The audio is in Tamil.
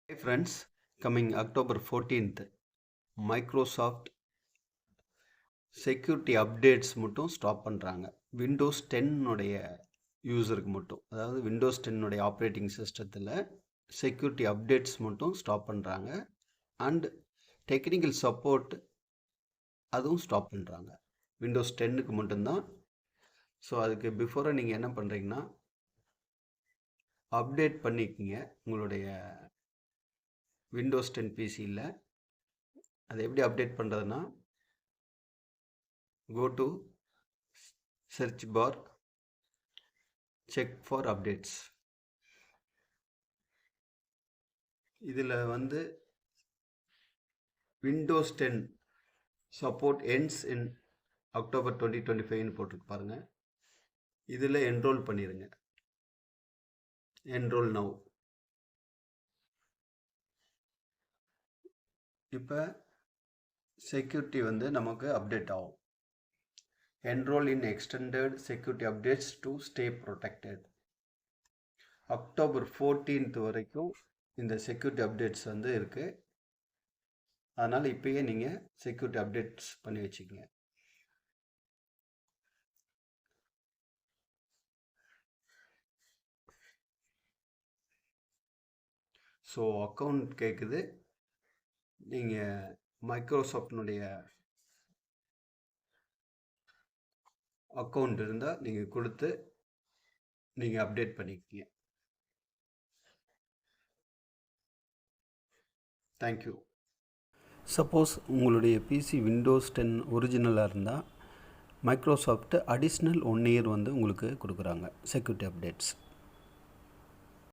Hey friends, coming October 14th, Microsoft security updates மட்டும் ஸ்டாப் பண்ணுறாங்க. விண்டோஸ் 10 யூஸருக்கு மட்டும், அதாவது விண்டோஸ் 10 ஆப்ரேட்டிங் சிஸ்டத்தில் செக்யூரிட்டி அப்டேட்ஸ் மட்டும் ஸ்டாப் பண்ணுறாங்க. அண்ட் டெக்னிக்கல் சப்போர்ட் அதுவும் ஸ்டாப் பண்ணுறாங்க. விண்டோஸ் 10க்கு மட்டும்தான். ஸோ அதுக்கு பிஃபோராக நீங்கள் என்ன பண்ணுறீங்கன்னா, அப்டேட் பண்ணிக்கிங்க உங்களுடைய விண்டோஸ் 10 பிசியில். அதை எப்படி அப்டேட் பண்ணுறதுன்னா, go to search bar, check for updates. இதில் வந்து Windows 10 support ends in October 2025 போட்டிருக்கு பாருங்கள். இதில் என்ரோல் பண்ணிடுங்க. Enrol now. இப்போ செக்யூரிட்டி வந்து நமக்கு அப்டேட் ஆகும். Enroll in extended security updates to stay protected. October 14th வரைக்கும் இந்த செக்யூரிட்டி அப்டேட்ஸ் வந்து இருக்குது. அதனால் இப்போயே நீங்கள் செக்யூரிட்டி அப்டேட்ஸ் பண்ணி வச்சுக்கோங்க. ஸோ அக்கௌண்ட் கேட்குது. நீங்கள் மைக்ரோசாஃப்டினுடைய அக்கௌண்ட் இருந்தால் நீங்கள் கொடுத்து நீங்கள் அப்டேட் பண்ணிக்கோங்க. தேங்க்யூ. சப்போஸ் உங்களுடைய பிசி விண்டோஸ் 10 ஒரிஜினலாக இருந்தால் மைக்ரோசாஃப்ட் அடிஷ்னல் 1 இயர் வந்து உங்களுக்கு கொடுக்குறாங்க செக்யூரிட்டி அப்டேட்ஸ்.